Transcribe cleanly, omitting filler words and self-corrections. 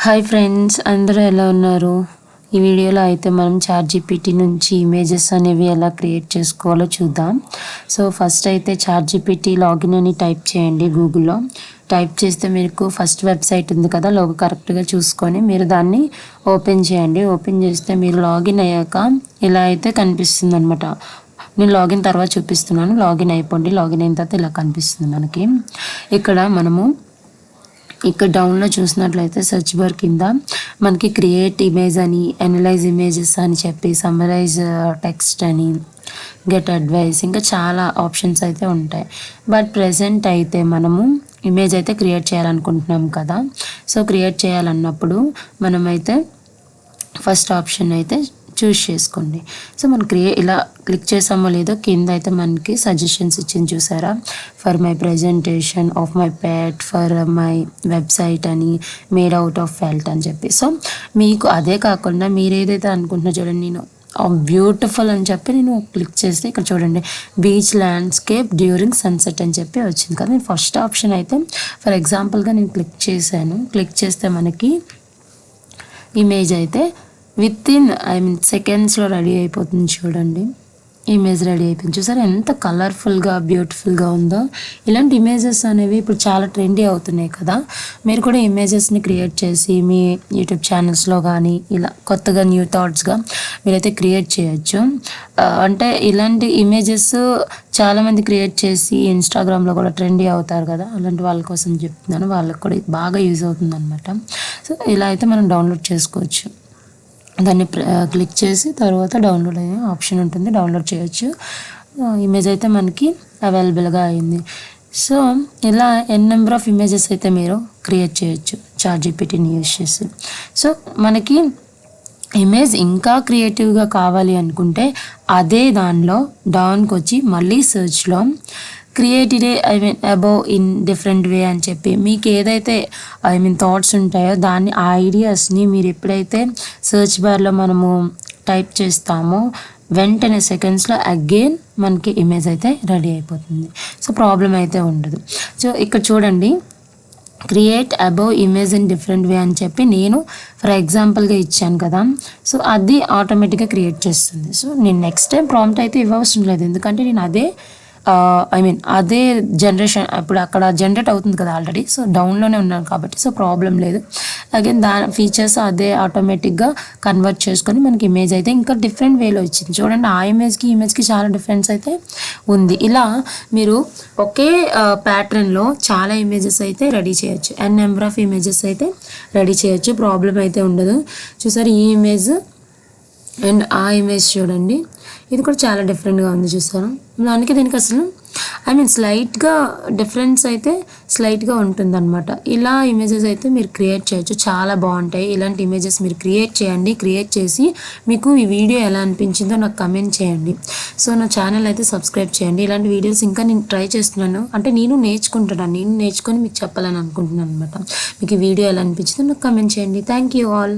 Hi friends, అందరూ ఎలా ఉన్నారు? ఈ వీడియోలో అయితే మనం చాట్‌జీపీటీ నుంచి ఇమేజెస్ అనేవి ఎలా క్రియేట్ చేసుకోవాలో చూద్దాం. సో ఫస్ట్ అయితే చాట్‌జీపీటీ లాగిన్ అని టైప్ చేయండి గూగుల్లో. టైప్ చేస్తే మీకు ఫస్ట్ వెబ్సైట్ ఉంది కదా, లోగో కరెక్ట్గా చూసుకొని మీరు దాన్ని ఓపెన్ చేయండి. ఓపెన్ చేస్తే మీరు లాగిన్ అయ్యాక ఇలా అయితే కనిపిస్తుంది అనమాట. నేను లాగిన్ తర్వాత చూపిస్తున్నాను. లాగిన్ అయిపోండి. లాగిన్ అయిన తర్వాత ఇలా కనిపిస్తుంది మనకి. ఇక్కడ మనము డౌన్లో చూసినట్లయితే సెర్చ్ బార్ కింద మనకి క్రియేట్ ఇమేజ్ అని, అనలైజ్ ఇమేజెస్ అని చెప్పి, సమ్మరైజ్ టెక్స్ట్ అని, గెట్ అడ్వైస్, ఇంకా చాలా ఆప్షన్స్ అయితే ఉంటాయి. బట్ ప్రెజెంట్ అయితే మనము ఇమేజ్ అయితే క్రియేట్ చేయాలనుకుంటున్నాం కదా. సో క్రియేట్ చేయాలన్నప్పుడు మనమైతే ఫస్ట్ ఆప్షన్ అయితే చూస్ చేసుకోండి. సో మనం ఇలా క్లిక్ చేసామో లేదో కింద అయితే మనకి సజెషన్స్ ఇచ్చింది చూసారా, for my presentation of my pet, for my website అని, మేడ్ అవుట్ ఆఫ్ ఫెల్ట్ అని చెప్పి. సో మీకు అదే కాకుండా మీరు ఏదైతే అనుకుంటున్నా చూడండి, నేను బ్యూటిఫుల్ అని చెప్పి నేను క్లిక్ చేస్తే ఇక్కడ చూడండి, బీచ్ ల్యాండ్స్కేప్ డ్యూరింగ్ సన్సెట్ అని చెప్పి వచ్చింది కదా. నేను ఫస్ట్ ఆప్షన్ అయితే ఫర్ ఎగ్జాంపుల్గా నేను క్లిక్ చేశాను. క్లిక్ చేస్తే మనకి ఇమేజ్ అయితే సెకండ్స్లో రెడీ అయిపోతుంది. చూడండి, ఇమేజ్ రెడీ అయిపోయింది. చూసారా ఎంత కలర్ఫుల్గా బ్యూటిఫుల్గా ఉందో. ఇలాంటి ఇమేజెస్ అనేవి ఇప్పుడు చాలా ట్రెండీ అవుతున్నాయి కదా. మీరు కూడా ఇమేజెస్ని క్రియేట్ చేసి మీ యూట్యూబ్ ఛానల్స్లో కానీ ఇలా కొత్తగా న్యూ థాట్స్గా మీరైతే క్రియేట్ చేయొచ్చు. అంటే ఇలాంటి ఇమేజెస్ చాలామంది క్రియేట్ చేసి ఇన్స్టాగ్రామ్లో కూడా ట్రెండీ అవుతారు కదా, అలాంటి వాళ్ళ కోసం చెప్తున్నాను. వాళ్ళకి కూడా బాగా యూజ్ అవుతుంది అనమాట. సో ఇలా అయితే మనం డౌన్లోడ్ చేసుకోవచ్చు. దాన్ని క్లిక్ చేసి తర్వాత డౌన్లోడ్ అయ్యే ఆప్షన్ ఉంటుంది, డౌన్లోడ్ చేయొచ్చు. ఇమేజ్ అయితే మనకి అవైలబుల్గా అయింది. సో ఇలా నెంబర్ ఆఫ్ ఇమేజెస్ అయితే మీరు క్రియేట్ చేయొచ్చు చాట్‌జీపీటీని యూజ్ చేసి. సో మనకి ఇమేజ్ ఇంకా క్రియేటివ్గా కావాలి అనుకుంటే అదే దానిలో డౌన్కి వచ్చి మళ్ళీ సెర్చ్లో created above in different way అని చెప్పి మీకు ఏదైతే థాట్స్ ఉంటాయో దాన్ని, ఆ ఐడియాస్ని మీరు ఎప్పుడైతే సెర్చ్ బార్లో మనము టైప్ చేస్తామో వెంటనే సెకండ్స్లో అగైన్ మనకి ఇమేజ్ అయితే రెడీ అయిపోతుంది. సో ప్రాబ్లం అయితే ఉండదు. సో ఇక్కడ చూడండి, create above image in different way అని చెప్పి నేను ఫర్ ఎగ్జాంపుల్గా ఇచ్చాను కదా. సో అది ఆటోమేటిక్గా క్రియేట్ చేస్తుంది. సో నేను నెక్స్ట్ టైం ప్రాంప్ట్ అయితే ఇవ్వవసరం లేదు, ఎందుకంటే నేను అదే జనరేషన్ ఇప్పుడు అక్కడ జనరేట్ అవుతుంది కదా ఆల్రెడీ. సో డౌన్లోనే ఉన్నాను కాబట్టి సో ప్రాబ్లం లేదు. అగైన్ దాని ఫీచర్స్ అదే ఆటోమేటిక్గా కన్వర్ట్ చేసుకొని మనకి ఇమేజ్ అయితే ఇంకా డిఫరెంట్ వేలో ఇచ్చింది. చూడండి, ఆ ఇమేజ్కి చాలా డిఫరెన్స్ అయితే ఉంది. ఇలా మీరు ఒకే ప్యాటర్న్లో చాలా ఇమేజెస్ అయితే రెడీ చేయొచ్చు. నెంబర్ ఆఫ్ ఇమేజెస్ అయితే రెడీ చేయొచ్చు, ప్రాబ్లం అయితే ఉండదు. చూసారు, ఈ ఇమేజ్ అండ్ ఆ ఇమేజ్ చూడండి, ఇది కూడా చాలా డిఫరెంట్గా ఉంది. చూసారా, దానికి దీనికి అసలు స్లైట్గా డిఫరెన్స్ అయితే స్లైట్గా ఉంటుంది అనమాట. ఇలా ఇమేజెస్ అయితే మీరు క్రియేట్ చేయొచ్చు, చాలా బాగుంటాయి. ఇలాంటి ఇమేజెస్ మీరు క్రియేట్ చేయండి. క్రియేట్ చేసి మీకు ఈ వీడియో ఎలా అనిపించిందో నాకు కమెంట్ చేయండి. సో నా ఛానల్ అయితే సబ్స్క్రైబ్ చేయండి. ఇలాంటి వీడియోస్ ఇంకా నేను ట్రై చేస్తున్నాను, అంటే నేను నేర్చుకొని మీకు చెప్పాలని అనుకుంటున్నాను అనమాట. మీకు ఈ వీడియో ఎలా అనిపించిందో నాకు కమెంట్ చేయండి. Thank you all.